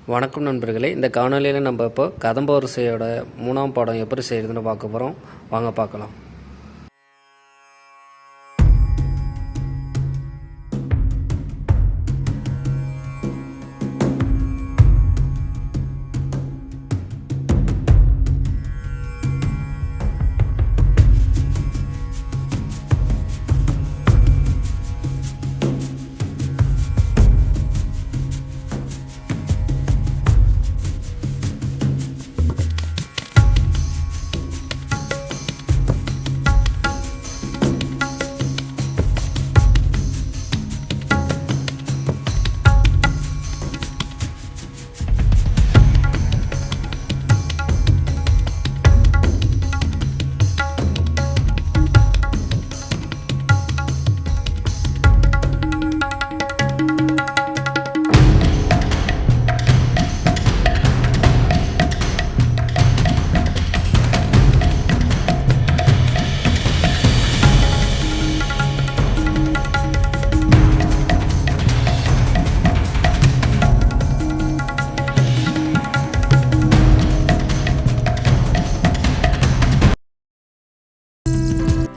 வணக்கம் நண்பர்களே, இந்த காணொலியில் நம்ம இப்போ கதம்ப வரிசையோட 3ஆம் பாடம் எப்படி செய்கிறதுன்னு பார்க்க போகிறோம். வாங்க பார்க்கலாம்.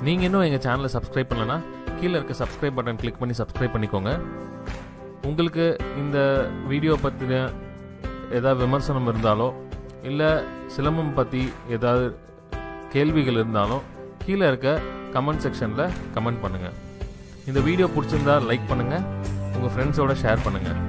நீங்கள் இன்னும் எங்கள் சேனலை சப்ஸ்கிரைப் பண்ணலன்னா கீழே இருக்க சப்ஸ்கிரைப் பட்டன் கிளிக் பண்ணி சப்ஸ்கிரைப் பண்ணிக்கோங்க. உங்களுக்கு இந்த வீடியோ பற்றின ஏதாவது விமர்சனம் இருந்தாலோ இல்லை சிலம்பம் பற்றி ஏதாவது கேள்விகள் இருந்தாலும் கீழே இருக்க கமெண்ட் செக்ஷனில் கமெண்ட் பண்ணுங்கள். இந்த வீடியோ பிடிச்சிருந்தா லைக் பண்ணுங்கள், உங்கள் ஃப்ரெண்ட்ஸோட ஷேர் பண்ணுங்கள்.